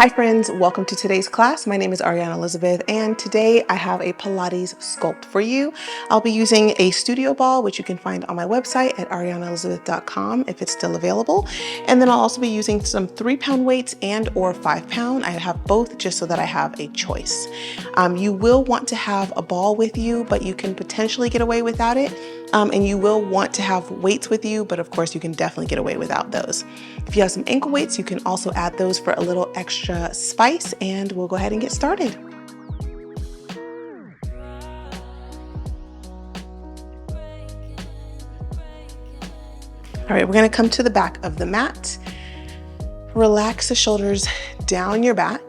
Hi friends, welcome to today's class. My name is Arianna Elizabeth and today I have a Pilates sculpt for you. I'll be using a studio ball, which you can find on my website at ariannaelizabeth.com if it's still available. And then I'll also be using some 3-pound weights and or 5-pound. I have both just so that I have a choice. You will want to have a ball with you, but you can potentially get away without it. And you will want to have weights with you, but of course you can definitely get away without those. If you have some ankle weights, you can also add those for a little extra spice, and we'll go ahead and get started. All right, we're gonna come to the back of the mat. Relax the shoulders down your back.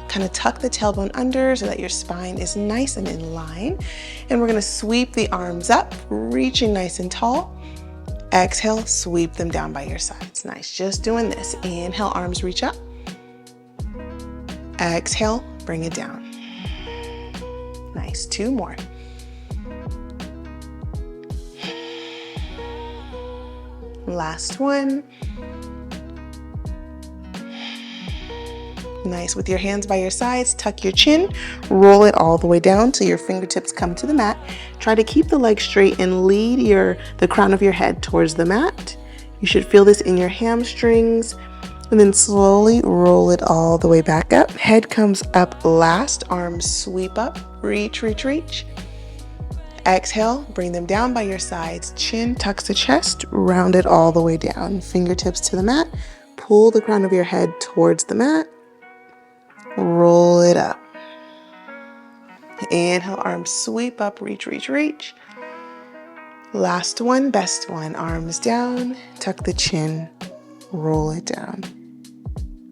Kind of tuck the tailbone under so that your spine is nice and in line. And we're gonna sweep the arms up, reaching nice and tall. Exhale, sweep them down by your sides. Nice, just doing this. Inhale, arms reach up. Exhale, bring it down. Nice, 2 more. Last one. Nice, with your hands by your sides, tuck your chin, roll it all the way down till your fingertips come to the mat. Try to keep the legs straight and lead the crown of your head towards the mat. You should feel this in your hamstrings, and then slowly roll it all the way back up. Head comes up last, arms sweep up, reach, reach, reach. Exhale, bring them down by your sides, chin tucks the chest, round it all the way down. Fingertips to the mat, pull the crown of your head towards the mat. Roll it up. Inhale, arms sweep up, reach, reach, reach. Last one, best one. Arms down, tuck the chin, roll it down.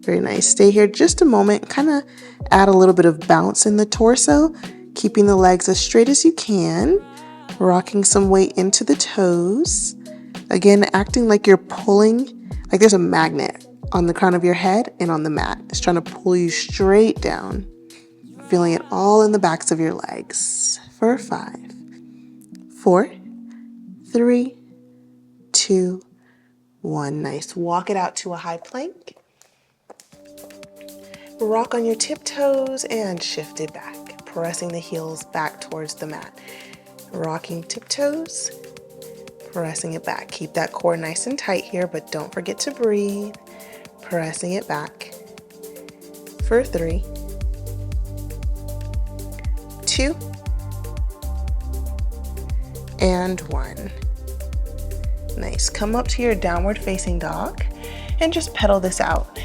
Very nice. Stay here just a moment. Kind of add a little bit of bounce in the torso, keeping the legs as straight as you can, rocking some weight into the toes. Again, acting like you're pulling, like there's a magnet on the crown of your head and on the mat. It's trying to pull you straight down. Feeling it all in the backs of your legs. For 5, 4, 3, 2, 1. Nice. Walk it out to a high plank. Rock on your tiptoes and shift it back, pressing the heels back towards the mat. Rocking tiptoes, pressing it back. Keep that core nice and tight here, but don't forget to breathe. Pressing it back for 3, 2, and 1. Nice. Come up to your downward facing dog and just pedal this out.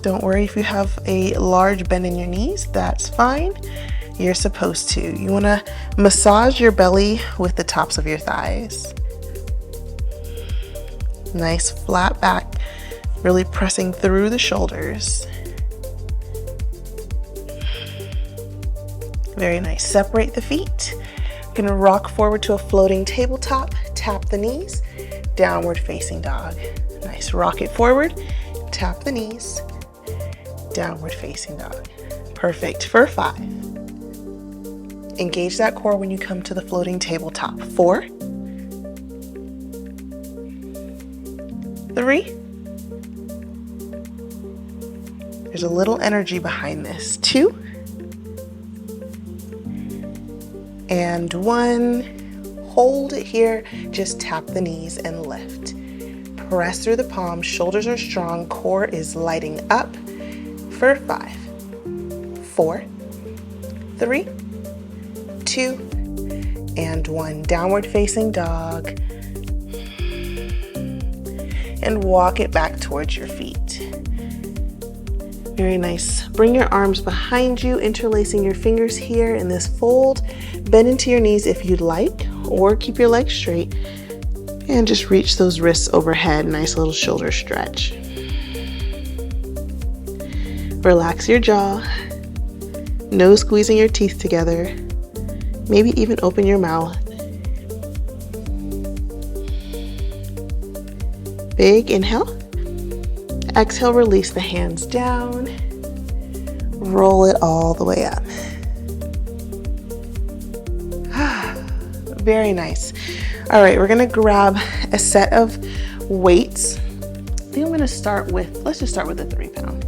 Don't worry if you have a large bend in your knees, that's fine. You're supposed to. You want to massage your belly with the tops of your thighs. Nice flat back, really pressing through the shoulders. Very nice. Separate the feet. You're gonna rock forward to a floating tabletop, tap the knees, downward facing dog. Nice. Rock it forward, tap the knees, downward facing dog. Perfect. For 5. Engage that core when you come to the floating tabletop. 4, 3. There's a little energy behind this. 2. And 1. Hold it here. Just tap the knees and lift. Press through the palms. Shoulders are strong. Core is lighting up. For 5, 4, 3, 2, and 1. Downward facing dog. And walk it back towards your feet. Very nice. Bring your arms behind you, interlacing your fingers here in this fold. Bend into your knees if you'd like, or keep your legs straight. And just reach those wrists overhead. Nice little shoulder stretch. Relax your jaw. No squeezing your teeth together. Maybe even open your mouth. Big inhale. Exhale, release the hands down. Roll it all the way up. Very nice. All right, we're gonna grab a set of weights. I think I'm gonna gonna start with, let's just start with a 3 pound.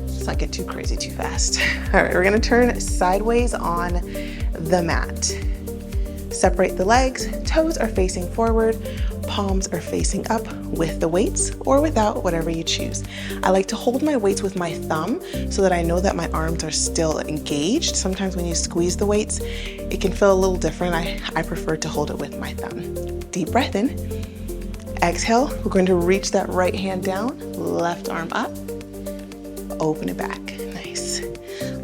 Let's not get too crazy too fast. All right, we're gonna turn sideways on the mat. Separate the legs, toes are facing forward, palms are facing up with the weights or without, whatever you choose. I like to hold my weights with my thumb so that I know that my arms are still engaged. Sometimes when you squeeze the weights, it can feel a little different. I prefer to hold it with my thumb. Deep breath in. Exhale, we're going to reach that right hand down, left arm up, open it back. Nice.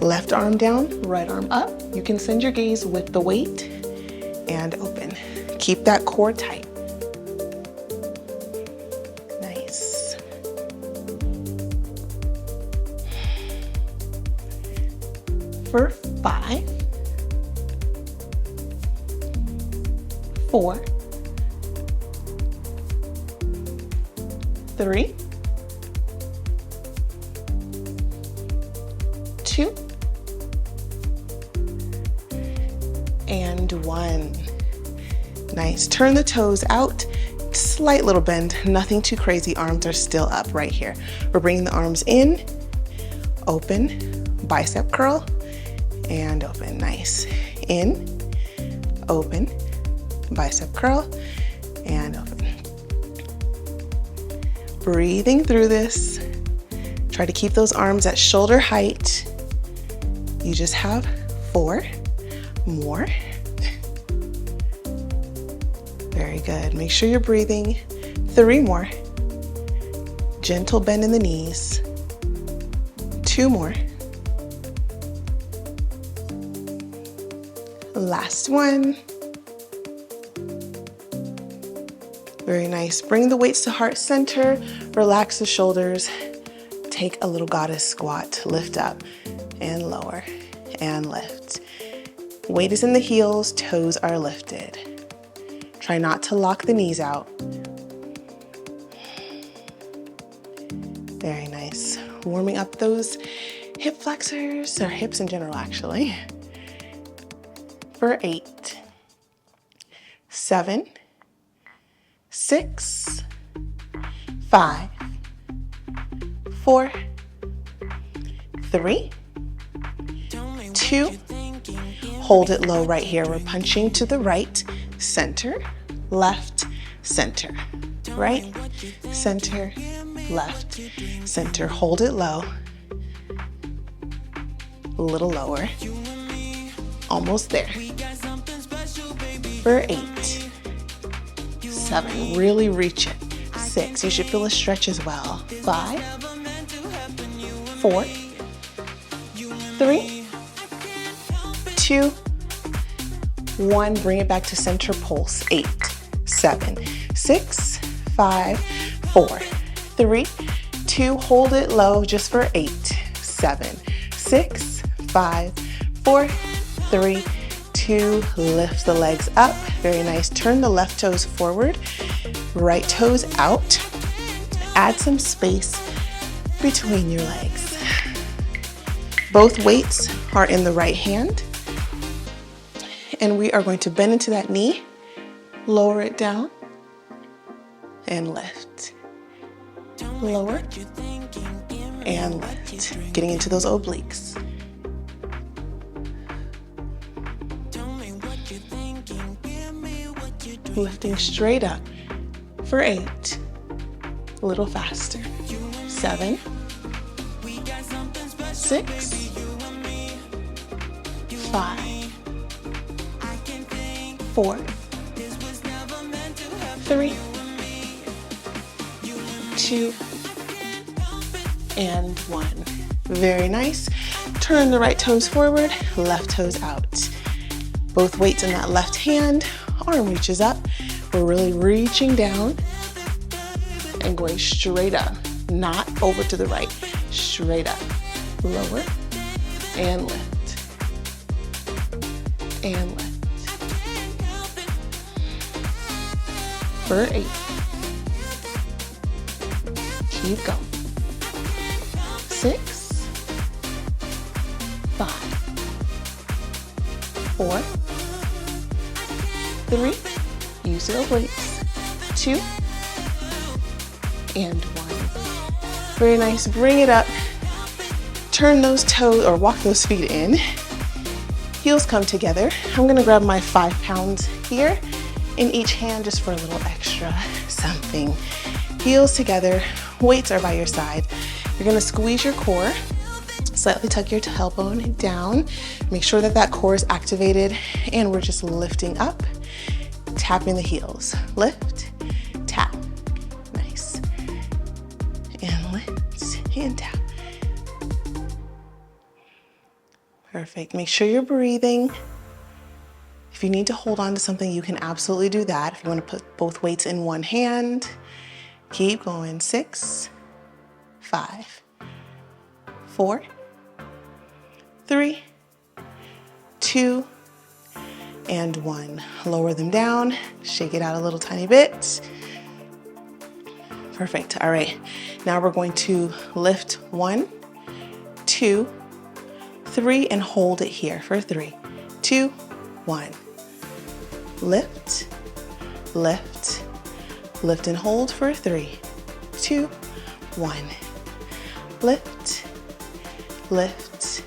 Left arm down, right arm up. You can send your gaze with the weight and open. Keep that core tight. Nice. For 5, 4, 3, 2, and 1. Nice. Turn the toes out, slight little bend, nothing too crazy. Arms are still up right here. We're bringing the arms in, open, bicep curl, and open. Nice. In, open, bicep curl, and open. Breathing through this. Try to keep those arms at shoulder height. You just have 4 more. Very good. Make sure you're breathing. 3 more. Gentle bend in the knees. 2 more. Last one. Very nice. Bring the weights to heart center. Relax the shoulders. Take a little goddess squat. Lift up and lower and lift. Weight is in the heels. Toes are lifted. Try not to lock the knees out. Very nice. Warming up those hip flexors, or hips in general actually. For 8, 7, 6, 5, 4, 3, 2, hold it low right here. We're punching to the right, center, left, center, right, center, left, center. Hold it low, a little lower, almost there. For 8, 7, really reach it. 6, you should feel a stretch as well. 5, 4, 3, 2, 1, bring it back to center, pulse. 8, 7, 6, 5, 4, 3, 2, hold it low just for 8, 7, 6, 5, 4, 3, 2, lift the legs up. Very nice. Turn the left toes forward, right toes out. Add some space between your legs. Both weights are in the right hand. And we are going to bend into that knee, lower it down, and lift. Lower, and lift. Getting into those obliques. Lifting straight up for 8. A little faster. 7, 6, 5, 4, 3, 2, and 1. Very nice. Turn the right toes forward, left toes out. Both weights in that left hand. Arm reaches up. We're really reaching down and going straight up, not over to the right, straight up. Lower and lift, and lift. For 8. Keep going. 6, 5, 4, 3, use your obliques, 2, and 1. Very nice, bring it up. Turn those toes, or walk those feet in. Heels come together. I'm gonna grab my 5 pounds here in each hand just for a little extra something. Heels together, weights are by your side. You're gonna squeeze your core, slightly tuck your tailbone down. Make sure that that core is activated, and we're just lifting up, tapping the heels. Lift, tap, nice. And lift, and tap. Perfect, make sure you're breathing. If you need to hold on to something, you can absolutely do that. If you want to put both weights in one hand, keep going. 6, 5, 4, 3, 2, and 1. Lower them down, shake it out a little tiny bit. Perfect, all right. Now we're going to lift 1, 2, 3, and hold it here for 3, 2, 1. Lift, lift, lift and hold for 3, 2, 1. Lift, lift,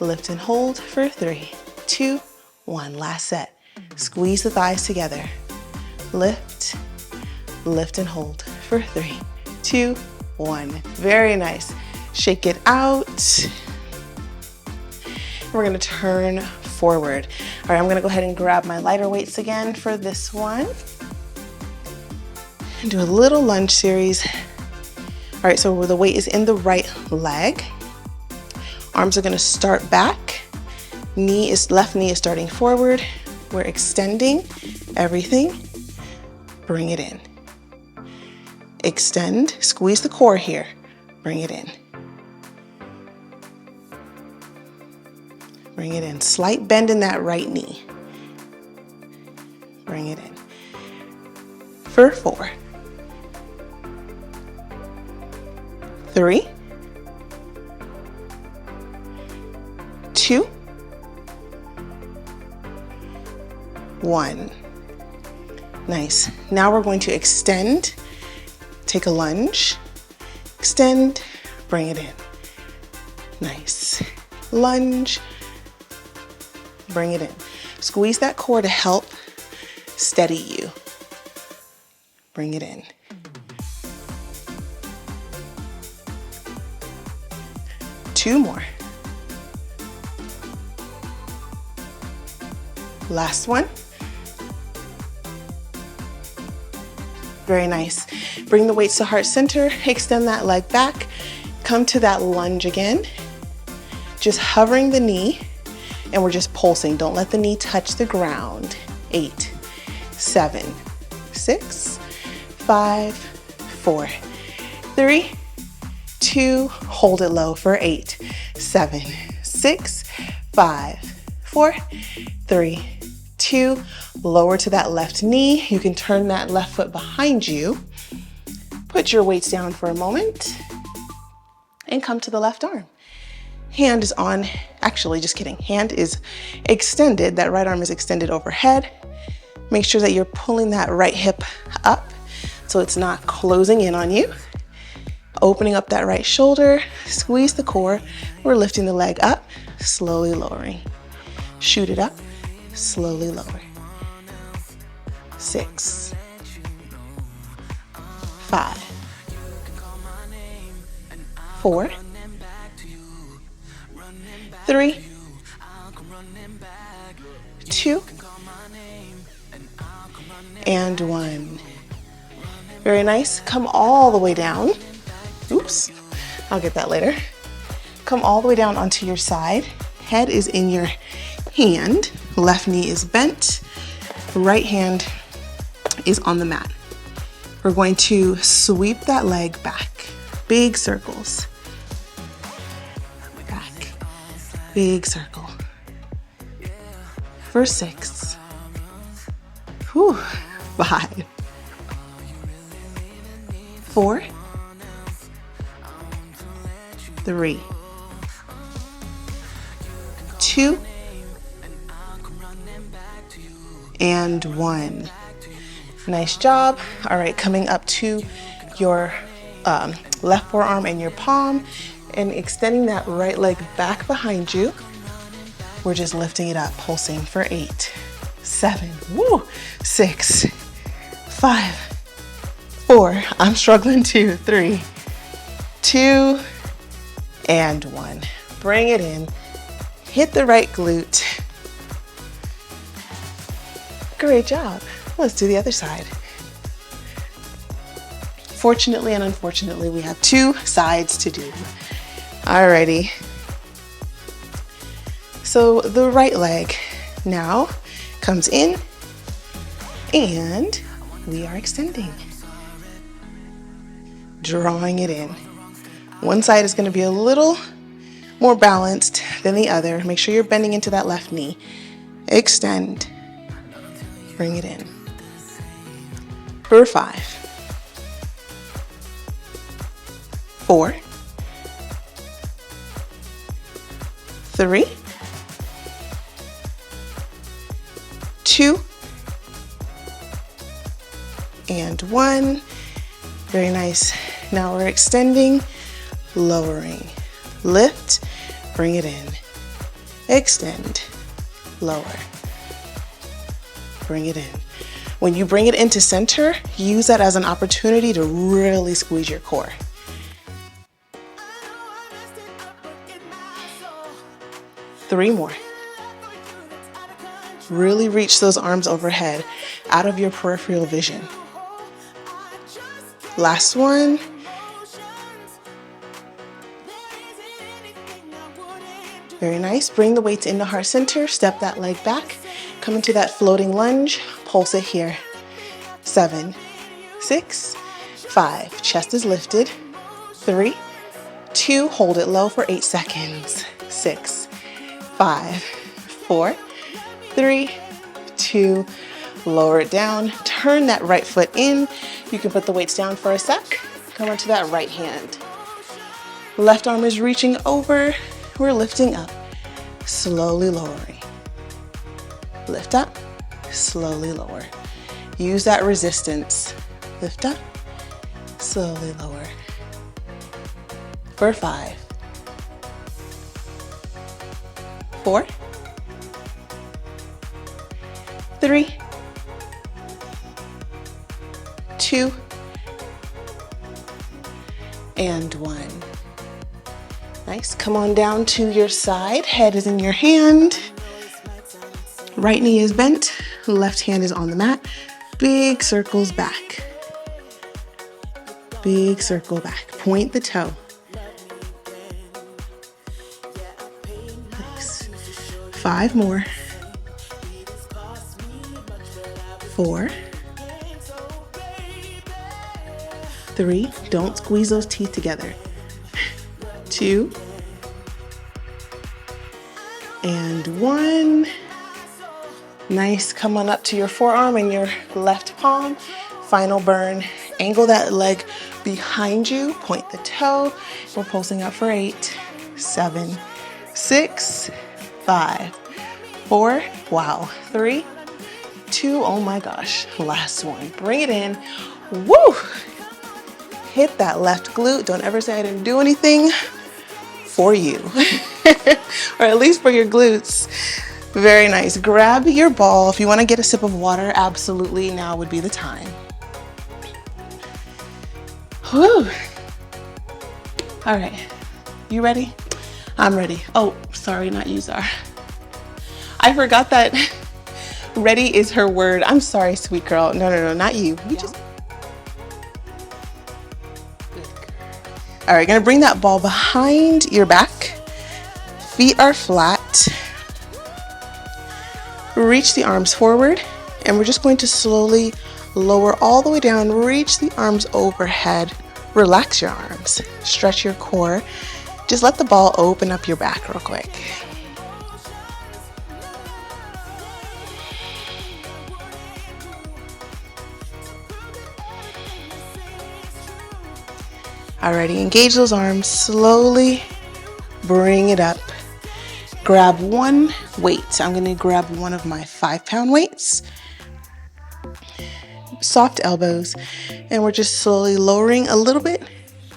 lift and hold for 3, 2, 1. Last set. Squeeze the thighs together. Lift, lift and hold for 3, 2, 1. Very nice. Shake it out. We're gonna turn forward. All right, I'm gonna go ahead and grab my lighter weights again for this one. And do a little lunge series. All right, so the weight is in the right leg. Arms are gonna start back. Left knee is starting forward. We're extending everything. Bring it in. Extend, squeeze the core here. Bring it in. Bring it in. Slight bend in that right knee. Bring it in. For 4, 3, 2, 1. Nice. Now we're going to extend. Take a lunge. Extend. Bring it in. Nice. Lunge. Bring it in. Squeeze that core to help steady you. Bring it in. Two more. Last one. Very nice. Bring the weights to heart center. Extend that leg back. Come to that lunge again. Just hovering the knee. And we're just pulsing. Don't let the knee touch the ground. 8, 7, 6, 5, 4, 3, 2, hold it low for 8, 7, 6, 5, 4, 3, 2, lower to that left knee. You can turn that left foot behind you. Put your weights down for a moment and come to the left arm. Hand is on, actually, just kidding. Hand is extended. That right arm is extended overhead. Make sure that you're pulling that right hip up so it's not closing in on you. Opening up that right shoulder, squeeze the core. We're lifting the leg up, slowly lowering. Shoot it up, slowly lower. 6, 5, 4, 3, 2, and 1. Very nice. Come all the way down. Oops, I'll get that later. Come all the way down onto your side. Head is in your hand. Left knee is bent. Right hand is on the mat. We're going to sweep that leg back. Big circles. Back. Big circle. For 6. Whew. 5. 4. 3. 2. And 1. Nice job. All right, coming up to your Left forearm in your palm and extending that right leg back behind you. We're just lifting it up, pulsing for 8, 7, 6, 5, 4. I'm struggling too. 3, 2, and 1. Bring it in. Hit the right glute. Great job. Let's do the other side. Fortunately and unfortunately, we have 2 sides to do. Alrighty. So the right leg now comes in and we are extending. Drawing it in. One side is going to be a little more balanced than the other. Make sure you're bending into that left knee. Extend. Bring it in. For 5, 4, 3, 2, and 1. Very nice. Now we're extending, lowering. Lift, bring it in. Extend, lower. Bring it in. When you bring it into center, use that as an opportunity to really squeeze your core. 3 more. Really reach those arms overhead, out of your peripheral vision. Last one. Very nice. Bring the weights into heart center. Step that leg back. Come into that floating lunge. Pulse it here. 7, 6, 5. Chest is lifted. 3, 2. Hold it low for 8 seconds. 6, 5, 4, 3, 2. Lower it down. Turn that right foot in. You can put the weights down for a sec. Come onto that right hand. Left arm is reaching over. We're lifting up. Slowly lowering. Lift up. Slowly lower. Use that resistance. Lift up. Slowly lower. For 5, 4, 3, 2, and 1. Nice. Come on down to your side. Head is in your hand. Right knee is bent. Left hand is on the mat. Big circles back. Big circle back. Point the toe. Nice. 5 more. 4, 3, don't squeeze those teeth together. 2, and 1. Nice. Come on up to your forearm and your left palm. Final burn. Angle that leg behind you. Point the toe. We're pulsing up for 8, 7, 6, 5, 4. Wow. 3, 2. Oh my gosh. Last one. Bring it in. Woo! Hit that left glute. Don't ever say I didn't do anything for you. Or at least for your glutes. Very nice. Grab your ball. If you want to get a sip of water, absolutely now would be the time. Whew. All right. You ready? I'm ready. Oh, sorry, not you, Zara. I forgot that ready is her word. I'm sorry, sweet girl. No, not you. You just... All right, gonna bring that ball behind your back. Feet are flat. Reach the arms forward, and we're just going to slowly lower all the way down. Reach the arms overhead. Relax your arms. Stretch your core. Just let the ball open up your back real quick. Alrighty, engage those arms. Slowly bring it up. Grab one weight. I'm going to grab one of my 5-pound weights. Soft elbows. And we're just slowly lowering a little bit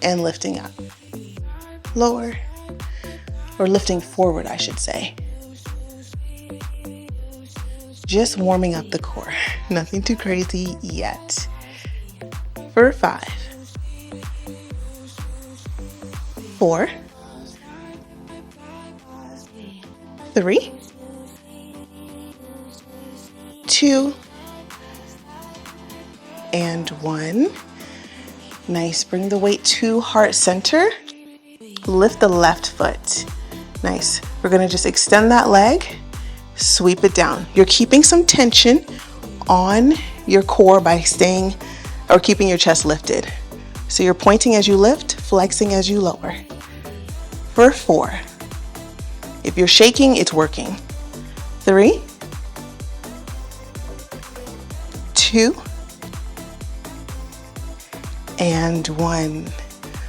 and lifting up. Lower, or lifting forward, I should say. Just warming up the core. Nothing too crazy yet. For 5, 4, 3, 2, and 1. Nice. Bring the weight to heart center. Lift the left foot. Nice. We're going to just extend that leg, sweep it down. You're keeping some tension on your core by staying or keeping your chest lifted. So you're pointing as you lift, flexing as you lower. For 4. If you're shaking, it's working. 3, 2, and 1.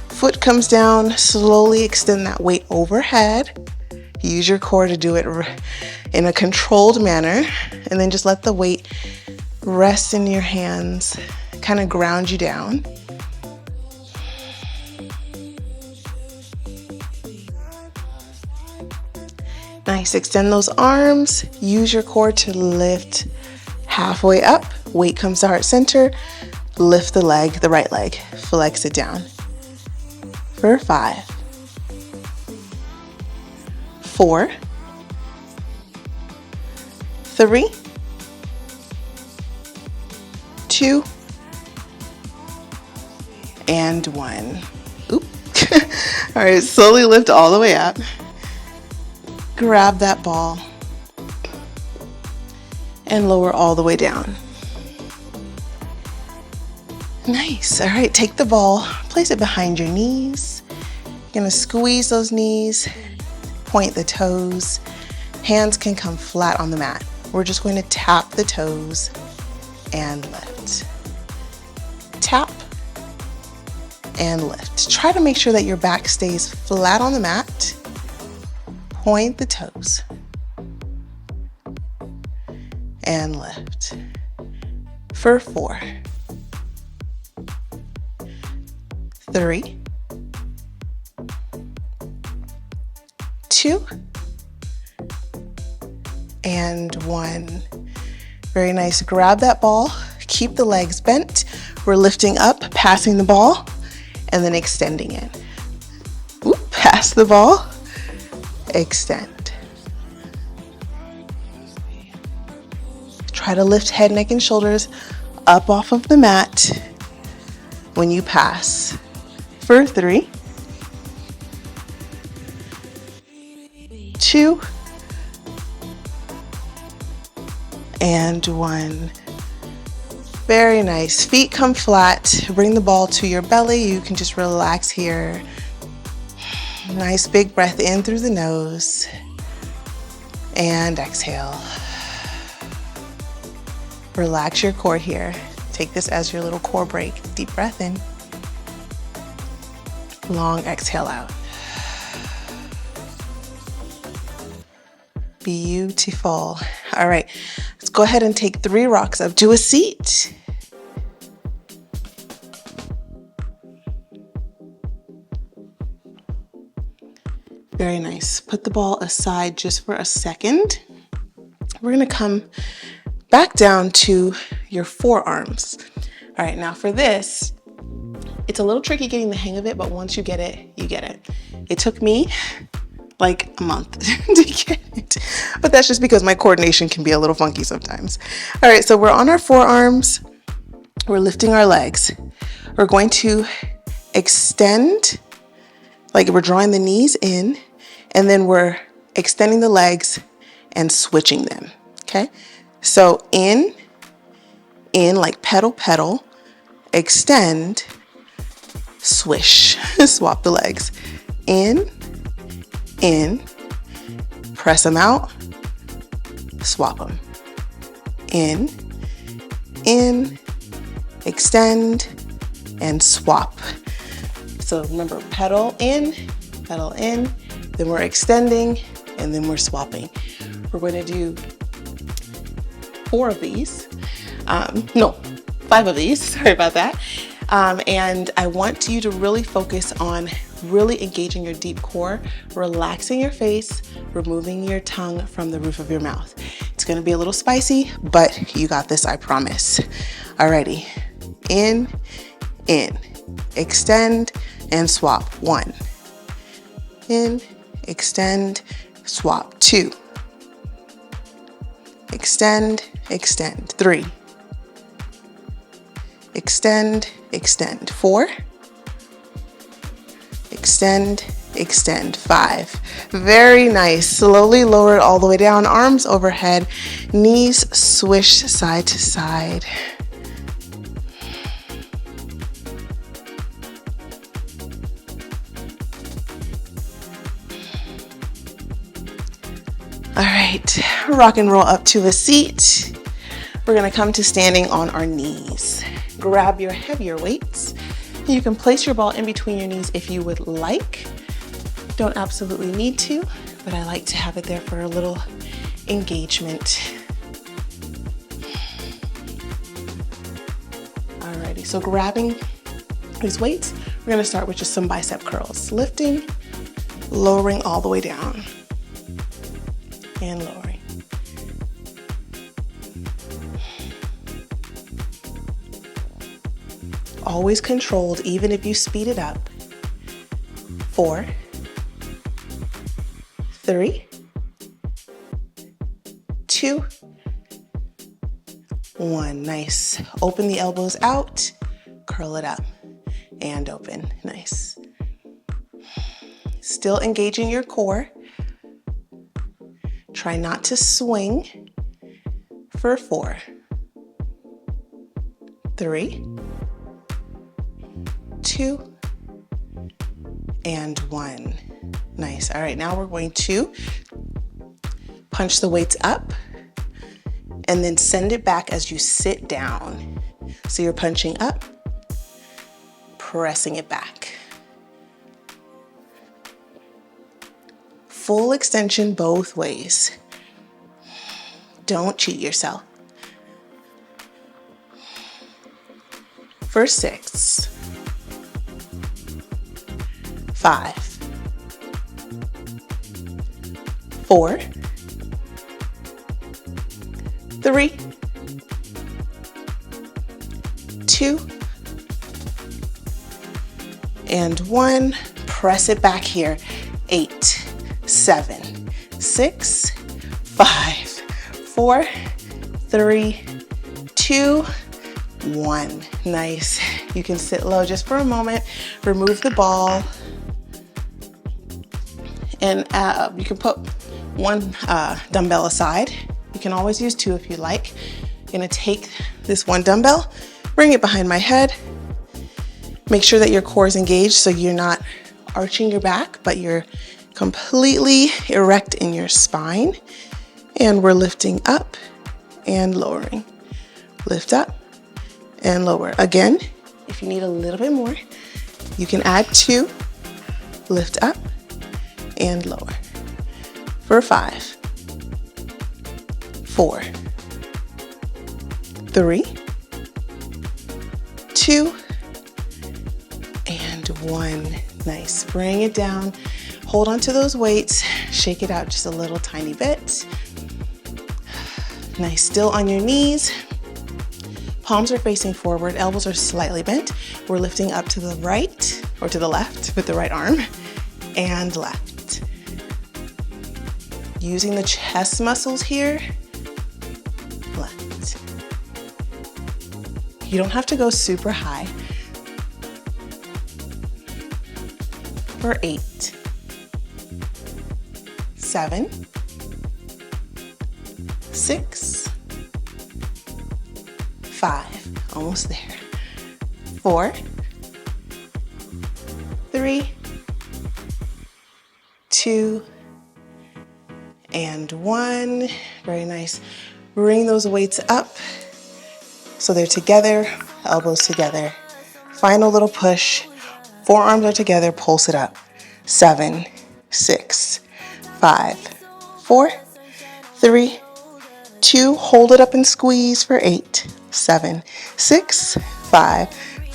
Foot comes down, slowly extend that weight overhead. Use your core to do it in a controlled manner, and then just let the weight rest in your hands, kind of ground you down. Nice, extend those arms, use your core to lift halfway up, weight comes to heart center, lift the leg, the right leg, flex it down. For 5, 4, 3, 2, and 1. Oop. All right, slowly lift all the way up. Grab that ball and lower all the way down. Nice. All right, take the ball, place it behind your knees. You're gonna squeeze those knees, point the toes. Hands can come flat on the mat. We're just going to tap the toes and lift. Tap and lift. Try to make sure that your back stays flat on the mat. Point the toes and lift. For 4, 3, 2, and 1. Very nice. Grab that ball, keep the legs bent. We're lifting up, passing the ball, and then extending it. Oop, pass the ball, extend. Try to lift head, neck, and shoulders up off of the mat when you pass. For 3, 2, and 1. Very nice. Feet come flat. Bring the ball to your belly. You can just relax here. Nice big breath in through the nose. And exhale. Relax your core here. Take this as your little core break. Deep breath in. Long exhale out. Beautiful. All right, let's go ahead and take 3 rocks up to a seat. Very nice. Put the ball aside just for a second. We're gonna come back down to your forearms. All right, now for this, it's a little tricky getting the hang of it, but once you get it, you get it. It took me like a month to get it, but that's just because my coordination can be a little funky sometimes. All right, so we're on our forearms. We're lifting our legs. We're going to extend, like we're drawing the knees in, and then we're extending the legs and switching them, okay? So in, like pedal, pedal, extend, swish, swap the legs. In, press them out, swap them. In, extend, and swap. So remember, pedal in, then we're extending, and then we're swapping. We're going to do 4 of these. No, 5 of these, sorry about that. And I want you to really focus on really engaging your deep core, relaxing your face, removing your tongue from the roof of your mouth. It's gonna be a little spicy, but you got this, I promise. Alrighty, in, extend, and swap. 1, in, extend, swap. 2, extend, extend. 3, extend, extend. 4, extend, extend. 5. Very nice. Slowly lower it all the way down, arms overhead, knees swish side to side. All right, rock and roll up to a seat. We're gonna come to standing on our knees. Grab your heavier weights. You can place your ball in between your knees if you would like. Don't absolutely need to, but I like to have it there for a little engagement. Alrighty, so grabbing these weights, we're gonna start with just some bicep curls. Lifting, lowering all the way down, and lowering. Always controlled, even if you speed it up. 4, 3, 2, 1. Nice. Open the elbows out, curl it up, and open. Nice. Still engaging your core. Try not to swing for 4, 3, 2, and 1. Nice. All right, now we're going to punch the weights up and then send it back as you sit down. So you're punching up, pressing it back. Full extension both ways. Don't cheat yourself. For 6, 5, 4, 3, 2, and 1. Press it back here. 8, 7, 6, 5, 4, 3, 2, 1. Nice. You can sit low just for a moment. Remove the ball. And you can put 1 dumbbell aside. You can always use 2 if you like. I'm gonna take this 1 dumbbell, bring it behind my head. Make sure that your core is engaged so you're not arching your back, but you're completely erect in your spine. And we're lifting up and lowering. Lift up and lower. Again, if you need a little bit more, you can add 2. Lift up and lower. For 5, 4, 3, 2, and 1. Nice. Bring it down. Hold on to those weights. Shake it out just a little tiny bit. Nice. Still on your knees. Palms are facing forward. Elbows are slightly bent. We're lifting up to the right or to the left with the right arm and left. Using the chest muscles here. Left. You don't have to go super high. For 8, 7, 6, 5, almost there. 4, 3, 2, and 1. Very nice. Bring those weights up so they're together, elbows together. Final little push. Forearms are together, pulse it up. 7, 6, 5, 4, 3, 2, hold it up and squeeze for 8, 7, 6, 5,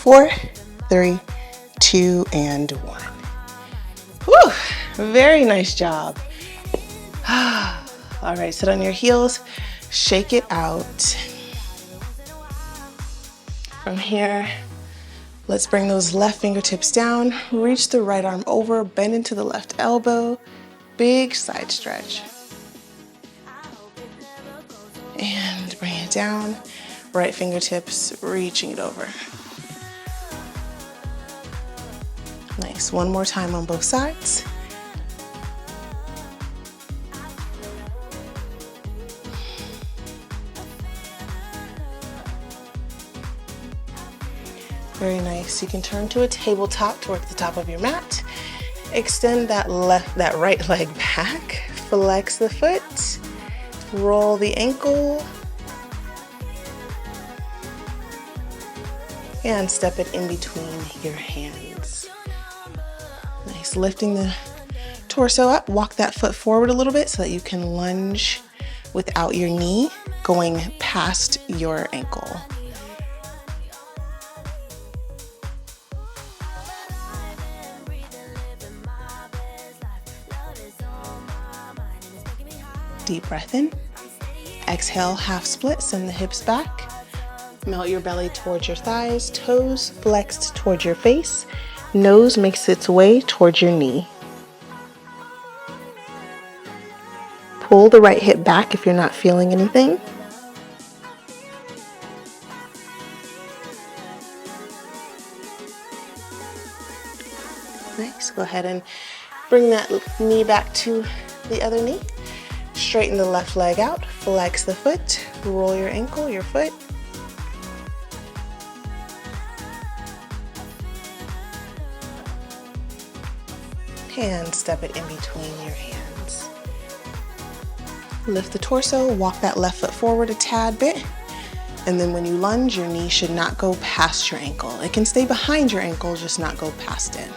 4, 3, 2, and 1. Whew, very nice job. All right, sit on your heels, shake it out. From here, let's bring those left fingertips down, reach the right arm over, bend into the left elbow, big side stretch. And bring it down, right fingertips reaching it over. Nice, one more time on both sides. Very nice. You can turn to a tabletop to work the top of your mat. Extend that right leg back. Flex the foot. Roll the ankle. And step it in between your hands. Nice. Lifting the torso up. Walk that foot forward a little bit so that you can lunge without your knee going past your ankle. Deep breath in. Exhale, half split, send the hips back. Melt your belly towards your thighs, toes flexed towards your face. Nose makes its way towards your knee. Pull the right hip back if you're not feeling anything. Nice, go ahead and bring that knee back to the other knee. Straighten the left leg out, flex the foot, roll your ankle, your foot. And step it in between your hands. Lift the torso, walk that left foot forward a tad bit. And then when you lunge, your knee should not go past your ankle. It can stay behind your ankle, just not go past it.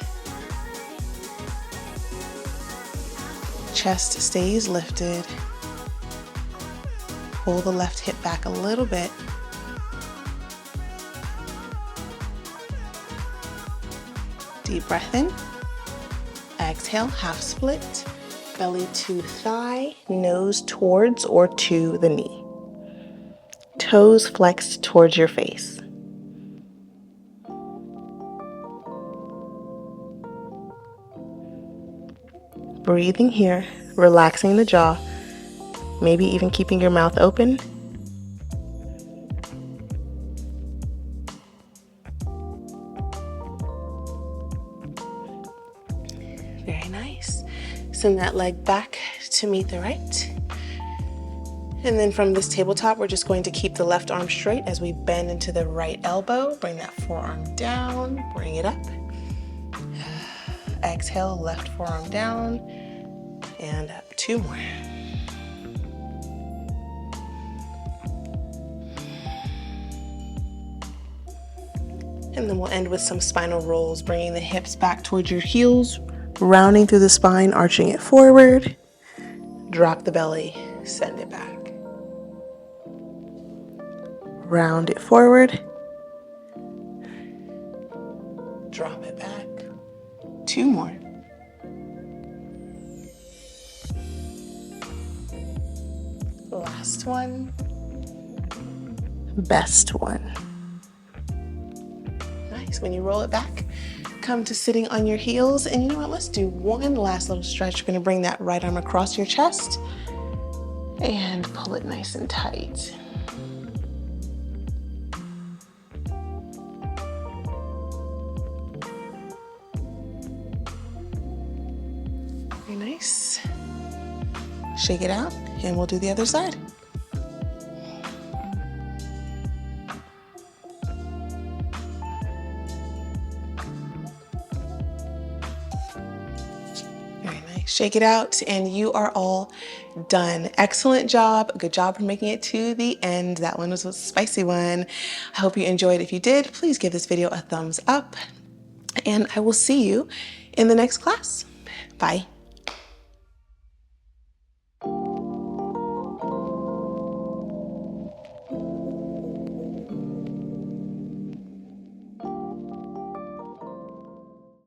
Chest stays lifted. Pull the left hip back a little bit. Deep breath in. Exhale, half split. Belly to thigh, nose towards or to the knee. Toes flexed towards your face. Breathing here, relaxing the jaw, maybe even keeping your mouth open. Very nice. Send that leg back to meet the right. And then from this tabletop, we're just going to keep the left arm straight as we bend into the right elbow. Bring that forearm down, bring it up. Exhale, left forearm down and up. 2 more. And then we'll end with some spinal rolls, bringing the hips back towards your heels, rounding through the spine, arching it forward. Drop the belly, send it back. Round it forward. Drop it back. 2 more. Last one. Best one. Nice. When you roll it back, come to sitting on your heels. And you know what? Let's do one last little stretch. We're going to bring that right arm across your chest and pull it nice and tight. Very nice. Shake it out, and we'll do the other side. Very nice. Shake it out, and you are all done. Excellent job. Good job for making it to the end. That one was a spicy one. I hope you enjoyed. If you did, please give this video a thumbs up, and I will see you in the next class. Bye.